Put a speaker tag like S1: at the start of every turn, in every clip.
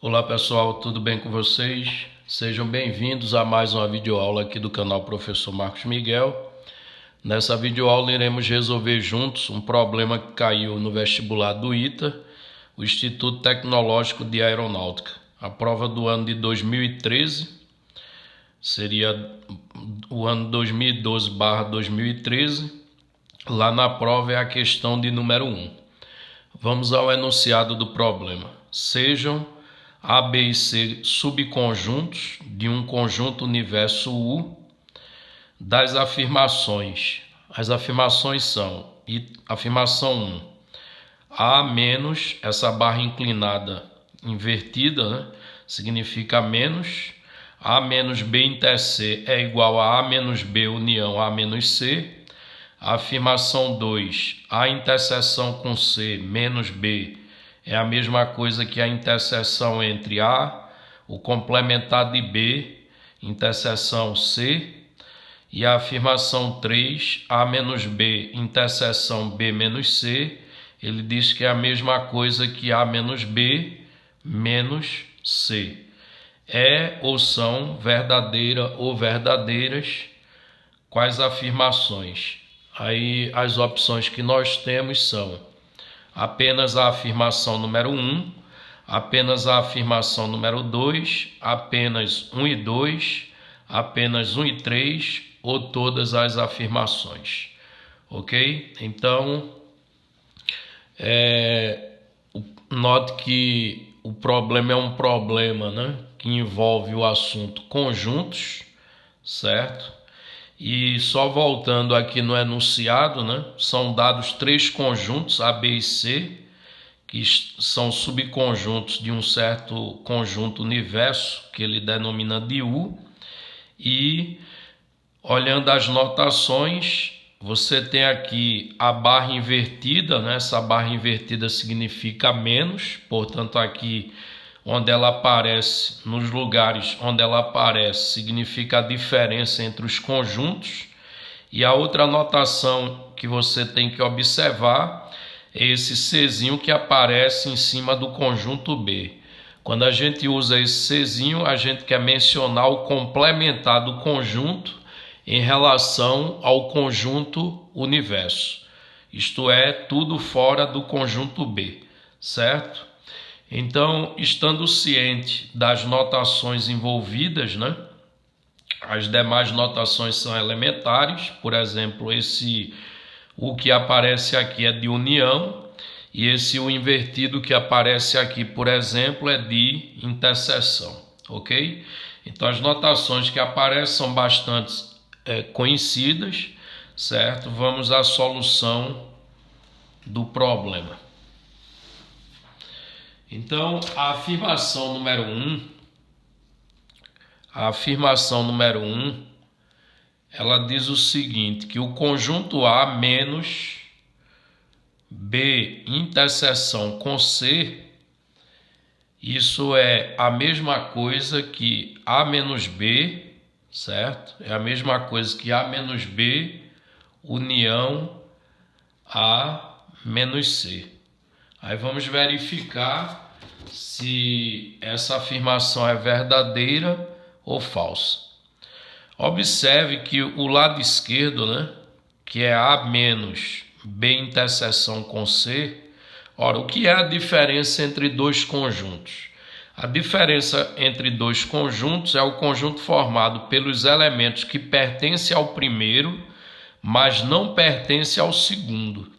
S1: Olá pessoal, tudo bem com vocês? Sejam bem-vindos a mais uma videoaula aqui do canal Professor Marcos Miguel. Nessa videoaula iremos resolver juntos um problema que caiu no vestibular do ITA, o Instituto Tecnológico de Aeronáutica. A prova do ano de 2013 seria o ano 2012/2013. Lá na prova é a questão de número 1. Vamos ao enunciado do problema. Sejam A, B e C subconjuntos de um conjunto universo U das afirmações. As afirmações são: afirmação 1, A menos, essa barra inclinada invertida, né, significa menos. A menos B inter C é igual a menos B união A menos C. A afirmação 2, A interseção com C menos B é a mesma coisa que a interseção entre A, o complementar de B, interseção C. E a afirmação 3, A menos B, interseção B menos C, ele diz que é a mesma coisa que A menos B menos C. É ou são verdadeira ou verdadeiras? Quais afirmações? Aí as opções que nós temos são apenas a afirmação número 1, apenas a afirmação número 2, apenas 1 e 2, apenas 1 e 3 ou todas as afirmações. Ok? Então, note que o problema é um problema, né, que envolve o assunto conjuntos, certo? E só voltando aqui no enunciado, né, são dados 3 conjuntos, A, B e C, que são subconjuntos de um certo conjunto universo, que ele denomina de U. E, olhando as notações, você tem aqui a barra invertida, né? Essa barra invertida significa menos, portanto aqui onde ela aparece, nos lugares onde ela aparece, significa a diferença entre os conjuntos. E a outra notação que você tem que observar é esse Czinho que aparece em cima do conjunto B. Quando a gente usa esse Czinho, a gente quer mencionar o complementar do conjunto em relação ao conjunto universo. Isto é, tudo fora do conjunto B, certo? Então, estando ciente das notações envolvidas, né, as demais notações são elementares. Por exemplo, o que aparece aqui é de união, e esse U invertido que aparece aqui, por exemplo, é de interseção, ok? Então, as notações que aparecem são bastante conhecidas, certo? Vamos à solução do problema. Então, a afirmação número 1, ela diz o seguinte, que o conjunto A menos B interseção com C, isso é a mesma coisa que A menos B, certo? É a mesma coisa que A menos B união A menos C. Aí vamos verificar se essa afirmação é verdadeira ou falsa. Observe que o lado esquerdo, né, que é A menos B interseção com C, ora, o que é a diferença entre dois conjuntos? A diferença entre dois conjuntos é o conjunto formado pelos elementos que pertencem ao primeiro, mas não pertencem ao segundo.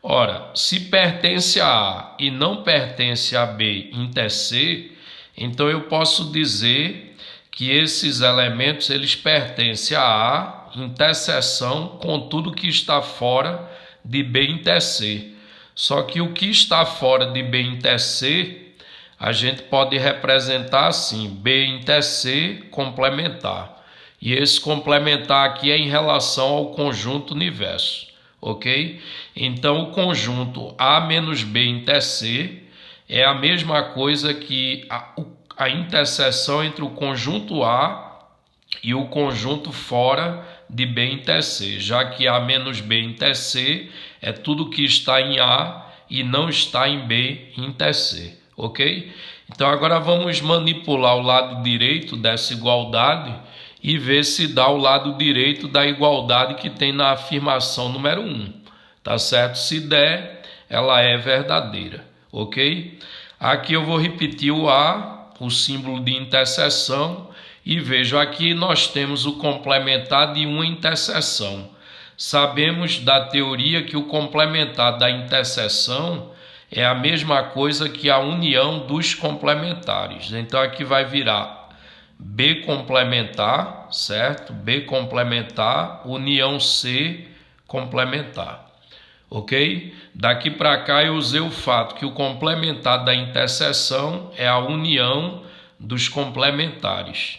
S1: Ora, se pertence a A e não pertence a B inter C, então eu posso dizer que esses elementos eles pertencem a A interseção com tudo que está fora de B inter C. Só que o que está fora de B inter C, a gente pode representar assim, B inter C complementar. E esse complementar aqui é em relação ao conjunto universo. Ok? Então, o conjunto A menos B inter C é a mesma coisa que a interseção entre o conjunto A e o conjunto fora de B inter C, já que A menos B inter C é tudo que está em A e não está em B inter C. ok? Então agora vamos manipular o lado direito dessa igualdade e ver se dá o lado direito da igualdade que tem na afirmação número 1, tá certo? Se der, ela é verdadeira, ok? Aqui eu vou repetir o A, o símbolo de interseção, e vejo aqui nós temos o complementar de uma interseção. Sabemos da teoria que o complementar da interseção é a mesma coisa que a união dos complementares. Então aqui vai virar B complementar, certo? B complementar, união C complementar, ok? Daqui para cá eu usei o fato que o complementar da interseção é a união dos complementares.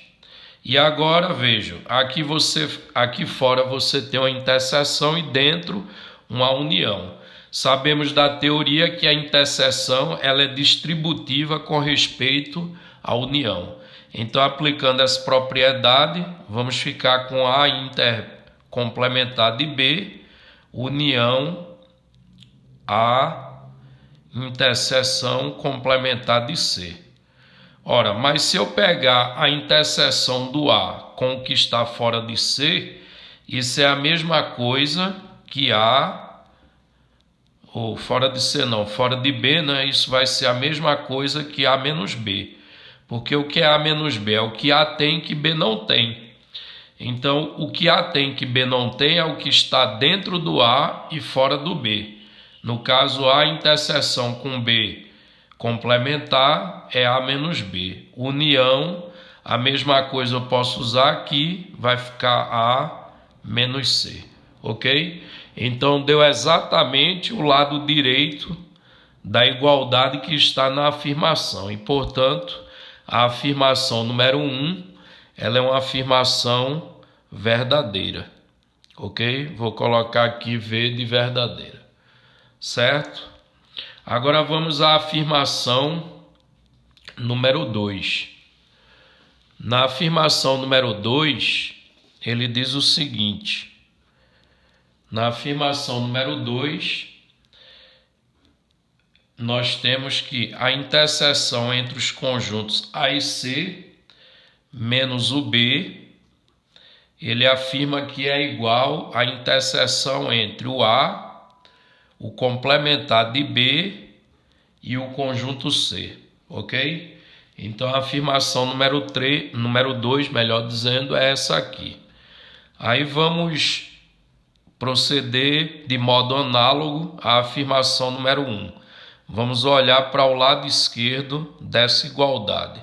S1: E agora vejo, aqui fora você tem uma interseção e dentro uma união. Sabemos da teoria que a interseção ela é distributiva com respeito à união. Então, aplicando essa propriedade, vamos ficar com A intercomplementar de B, união A interseção complementar de C. Ora, mas se eu pegar a interseção do A com o que está fora de C, isso é a mesma coisa que A, ou fora de C não, fora de B, né? Isso vai ser a mesma coisa que A menos B. Porque o que é A menos B? É o que A tem que B não tem. Então, o que A tem que B não tem é o que está dentro do A e fora do B. No caso, A interseção com B complementar é A menos B. União, a mesma coisa eu posso usar aqui, vai ficar A menos C. Ok? Então, deu exatamente o lado direito da igualdade que está na afirmação. E, portanto, a afirmação número 1, ela é uma afirmação verdadeira, ok? Vou colocar aqui V de verdadeira, certo? Agora vamos à afirmação número 2. Na afirmação número 2, ele diz o seguinte, na afirmação número 2, nós temos que a interseção entre os conjuntos A e C menos o B, ele afirma que é igual à interseção entre o A, o complementar de B e o conjunto C, ok? Então a afirmação número 2, melhor dizendo, é essa aqui. Aí vamos proceder de modo análogo à afirmação número 1. Vamos olhar para o lado esquerdo dessa igualdade.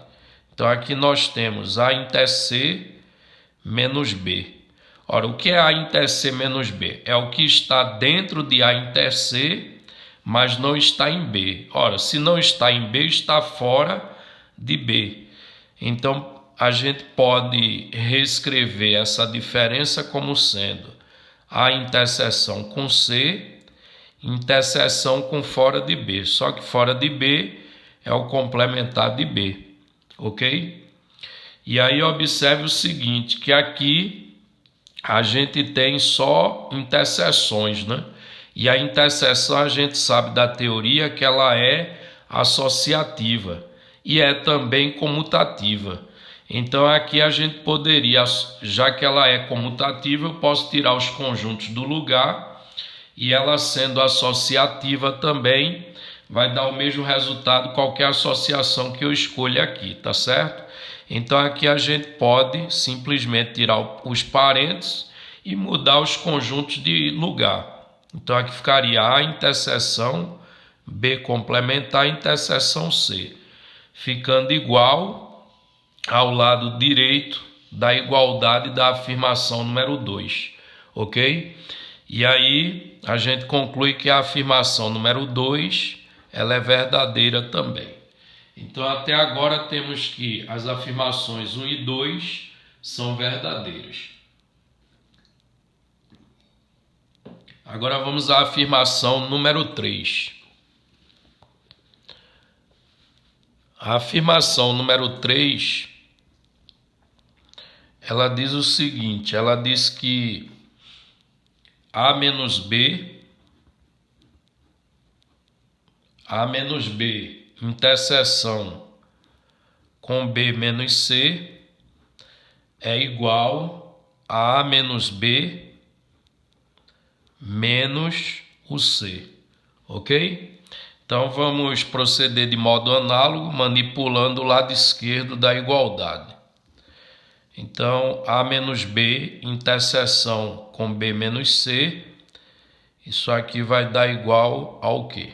S1: Então, aqui nós temos A inter C menos B. Ora, o que é A inter C menos B? É o que está dentro de A inter C, mas não está em B. Ora, se não está em B, está fora de B. Então, a gente pode reescrever essa diferença como sendo A interseção com C, interseção com fora de B, só que fora de B é o complementar de B, ok? E aí observe o seguinte, que aqui a gente tem só interseções, né? E a interseção a gente sabe da teoria que ela é associativa e é também comutativa. Então aqui a gente poderia, já que ela é comutativa, eu posso tirar os conjuntos do lugar. E ela sendo associativa também vai dar o mesmo resultado qualquer associação que eu escolha aqui, tá certo? Então aqui a gente pode simplesmente tirar os parênteses e mudar os conjuntos de lugar. Então aqui ficaria A interseção B complementar interseção C, ficando igual ao lado direito da igualdade da afirmação número 2, ok? E aí a gente conclui que a afirmação número 2 ela é verdadeira também. Então até agora temos que as afirmações 1 e 2 são verdadeiras. Agora vamos à afirmação número 3. A afirmação número 3, ela diz o seguinte, ela diz que A menos B interseção com B menos C é igual a A menos B menos o C, ok? Então vamos proceder de modo análogo, manipulando o lado esquerdo da igualdade. Então, A menos B, interseção com B menos C, isso aqui vai dar igual ao quê?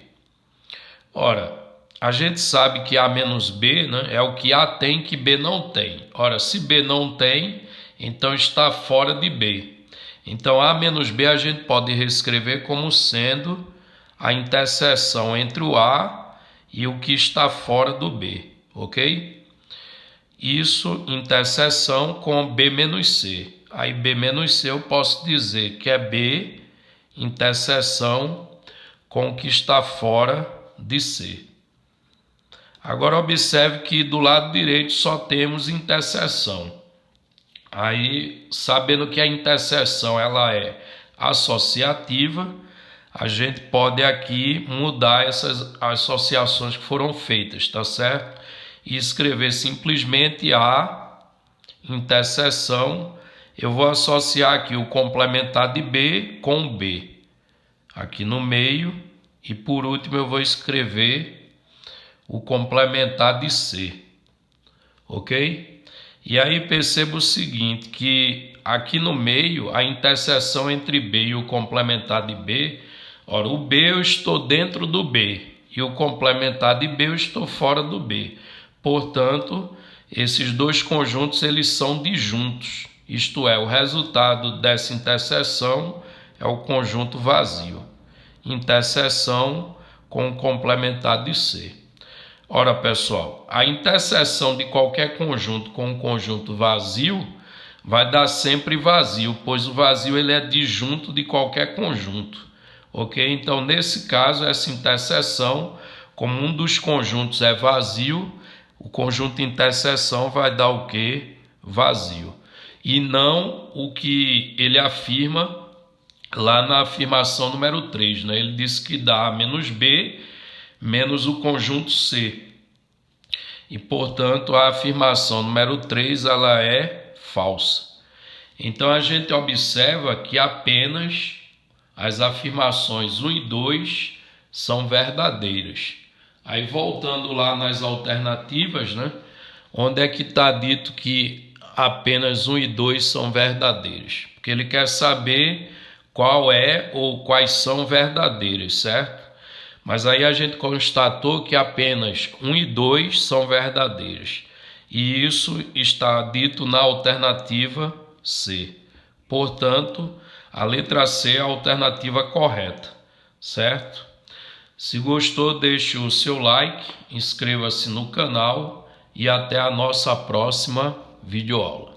S1: Ora, a gente sabe que A menos B, né, é o que A tem que B não tem. Ora, se B não tem, então está fora de B. Então, A menos B a gente pode reescrever como sendo a interseção entre o A e o que está fora do B, ok? Isso, interseção com B menos C. Aí, B menos C eu posso dizer que é B, interseção com o que está fora de C. Agora, observe que do lado direito só temos interseção. Aí, sabendo que a interseção ela é associativa, a gente pode aqui mudar essas associações que foram feitas, tá certo? E escrever simplesmente A, interseção, eu vou associar aqui o complementar de B com B, aqui no meio, e por último eu vou escrever o complementar de C, ok? E aí perceba o seguinte, que aqui no meio, a interseção entre B e o complementar de B, ora, o B eu estou dentro do B, e o complementar de B eu estou fora do B. Portanto, esses dois conjuntos eles são disjuntos, isto é, o resultado dessa interseção é o conjunto vazio. Interseção com o complementar de C. Ora, pessoal, a interseção de qualquer conjunto com um conjunto vazio vai dar sempre vazio, pois o vazio ele é disjunto de qualquer conjunto, ok? Então, nesse caso, essa interseção, como um dos conjuntos é vazio, o conjunto interseção vai dar o quê? Vazio. E não o que ele afirma lá na afirmação número 3, né? Ele diz que dá A menos B menos o conjunto C. E, portanto, a afirmação número 3 ela é falsa. Então, a gente observa que apenas as afirmações 1 e 2 são verdadeiras. Aí, voltando lá nas alternativas, né? Onde é que está dito que apenas 1 e 2 são verdadeiros? Porque ele quer saber qual é ou quais são verdadeiras, certo? Mas aí a gente constatou que apenas 1 e 2 são verdadeiros. E isso está dito na alternativa C. Portanto, a letra C é a alternativa correta, certo? Se gostou, deixe o seu like, inscreva-se no canal e até a nossa próxima videoaula.